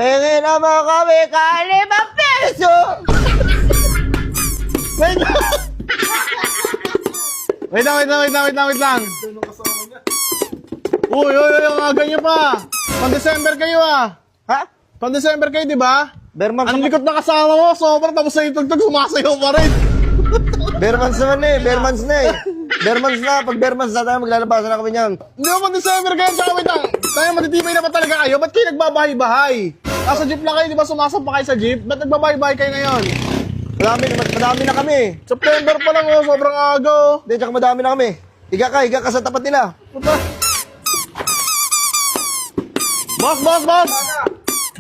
Pengen naman kami ₱5. Wait lang. Wait lang. Uy, ang aga nyo pa. Pang-December kayo Ha? Pang-December kayo, di ba? Bermans Ang likot na kasama mo, sobrang tapos sa itugtog, sumasayaw pa rin. Bermans naman eh. Bermans na eh. Bermans na. Pag Bermans na tayo, maglalabasan na kami niyan. Hindi ba pang-December kayo? Tsaka wait lang. Tayo matitibay na ba talaga kayo? Ba't kayo nagbabahay-bahay? Nasa jeep lang kayo, di ba sumasampa kayo sa jeep? Ba't nagbabahay-bahay kayo ngayon? Madami na kami. September pa lang oh, sobrang aga oh. Hindi, tsaka madami na kami. Higa ka sa tapat nila. Puta. Boss!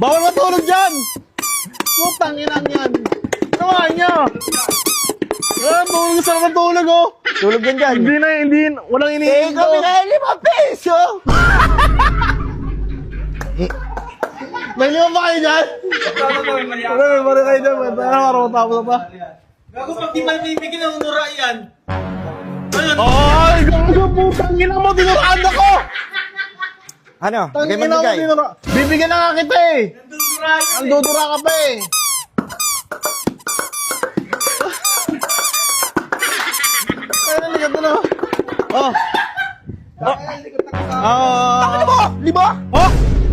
Bawal matulog dyan! Putang inang yan. Naman nyo! Tulog sa naman tulog oh. Tulog yan dyan. Hindi, walang iniinom. Kami na ₱5. May lima ba kayo dyan? May mari kayo dyan. Araw tapos na pa. Gago pag di malibigin ang unura yan. Ay, gago putang ina mo, dinuraan ako! Ano? Tangin Bigay ina mo, magbigay. dinuraan. Bibigyan na nga kita eh. Nandudura yan. Ang dudura ka pa eh. Ay, naligat na. Oh. Ano mo? Lima? Oh?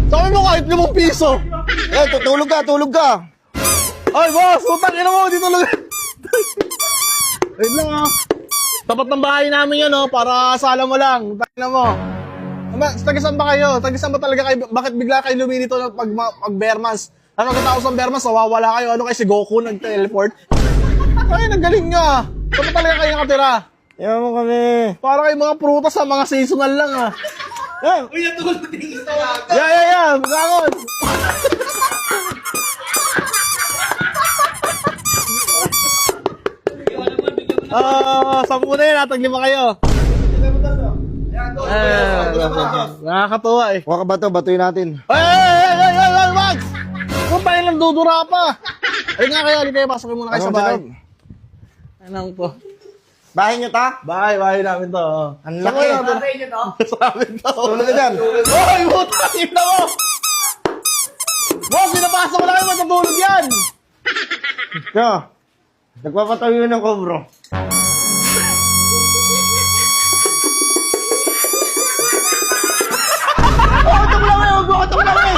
Sabi mo kahit ₱5. Eh, tulog ka. Ay, boss! Putang ina mo, dito lang. Wait lang ah. Tapat ng bahay namin yan oh, para sala mo lang. Tangina mo. Tagisan ba kayo? Tagisan ba talaga kayo? Bakit bigla kayo luminito pag Bermans? Ano katapos ng Bermans, nawawala kayo? Ano kayo si Goku nag-teleport? Ay, nagaling nga. Saan ba talaga kayo nakatira? Yaman mo kami. Para kayo mga prutas sa mga seasonal lang ah. Uy, natulog na tingin sa water. Yeah. Bangon. Sampu na yun, ataglima kayo. Nakakatuwa eh. Huwag ka ba ito? Batuin natin. Ay, wag! Kung pa lang dudura pa. Ay nga kayo, kayo, pasukin muna kayo sa bahay. Anong po? Bahay nyo ta? Bahay namin to. Ang laki. Sa amin to. Tulog ka dyan. Hoy, putang ina mo! Boss, pinapasok ko na kayo, matutulog yan! Yo. Nagpapatayo ng kobro. Bakit mo lang eh?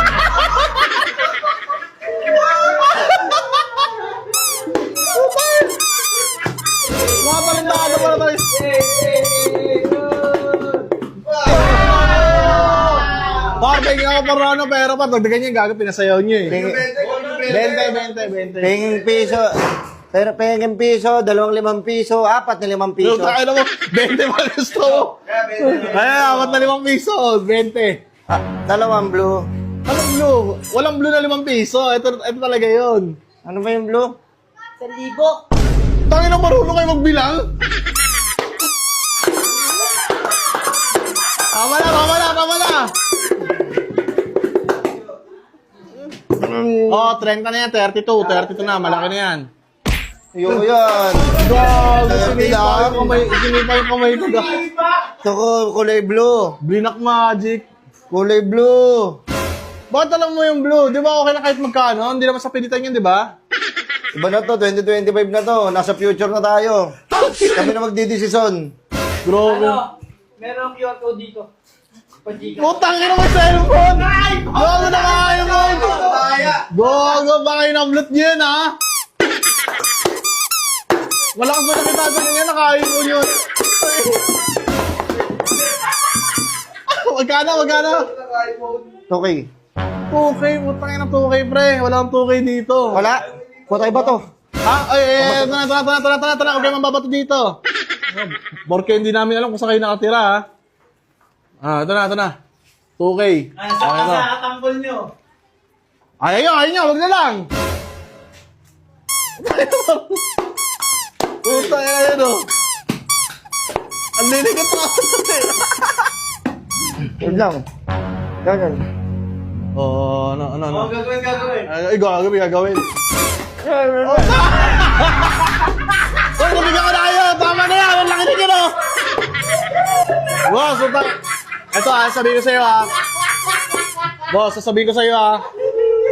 Mga palindado pala tayo. Parang nga ako parang pero pa, dagdagan niya yung gago, pinasayaw niyo eh. 20. Penging piso. Pero penging piso, ₱5, 4 na ₱5. Yung tayo na mo, 20 pa gusto mo. Ay, apat na ₱5, 20. Dalawang blue. Anong blue? Walang blue na ₱5. Ito talaga yun. Ano ba yung blue? Tangin na marunong kayo magbilang? Tama na. Oh, 30 na yan, 32 na, malaki na yan. Ayoko yan. Gago, sinipa yung kamay ko. Ito ko, kulay blue. Blinak Magic. Kulay blue. Bakit alam mo yung blue? Di ba okay na kahit magkano? Hindi naman sa pilitan yun, di ba? Iba na to, 2025 na to. Nasa future na tayo. Kami na magdidesisyon. Bro, Meron QR code dito. Pag-giga. putang ina mo cellphone! Gago na kayo mo! Gago, baka in-upload niyo yun, ha? Wala kang ba nakita ko niya, nakain mo yun. Magkano? Okay. 2K, putang ina 2K, pre. Wala kang 2K dito. Wala? Patay ba to? Ha? Ay, tara. Huwag kayo mababato dito. Porque hindi namin alam kung saan kayo nakatira, ha? Ito na. 2K. Ay, sa tanggol nyo. Ayaw nyo. Huwag na lang. Puta yan, oh. Ang liligat na ako. Yun lang. Ganyan. Oh, ano. Oh, gagawin. Ay, gagawin. Uy, nabigyan ko na kayo. Tama na yan. Ang laki na yun, oh. Boss, ito sasabihin ko sa'yo, ha. Boss, sasabihin ko sa'yo, ha.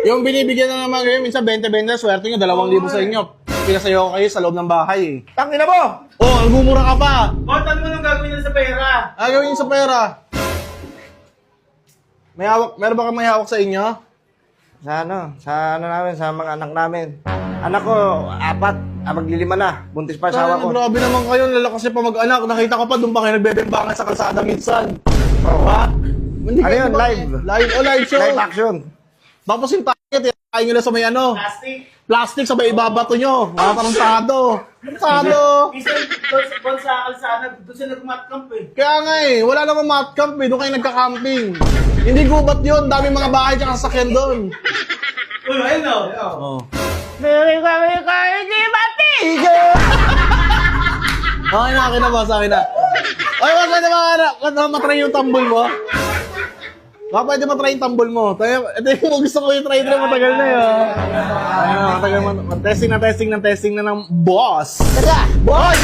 Yung binibigyan na naman kayo, minsan 20-20, swerte nyo, 2,000 sa inyo. Pinasayo kayo sa loob ng bahay eh. Tangina mo! Oh, nagmumura ka pa. Kontan mo nung gagawin nyo sa pera. Gagawin nyo sa pera. May hawak, meron ba kang may hawak sa inyo? Sa namin, sa mga anak namin. Anak ko, 4, maglilima na. Buntis pa asawa ko. Grabe naman kayo, lalakas pa mag-anak. Nakita ko pa, doon pa kayo nagbebembangan sa kalsada minsan. Ha? Hindi Ano kayo yun, ba- live? Live show. Live action. Tapos yung target, kain nyo na sa may ano. Plastic. Plastic sa may ibabato nyo. Mga tarantado. Tarantado. Minsan, doon sa kalsada, doon sila nagmatkamp eh. Kaya nga eh, wala namang mat camp eh. Doon kayo nagka-camping. Hindi gubat yun. Dami mga bahay tsaka sasakyan doon. Uy, ayun o. Oh. Very kami, di matigo! Okay na, akin na boss, akin na. Ay, wag ka naman matry yung tambol mo. Baka pwede matry yung tambol mo. Ito yung gusto ko yung try na matagal na yun. Ayun, matagal mo. Testing na ng boss. Tara! Boss!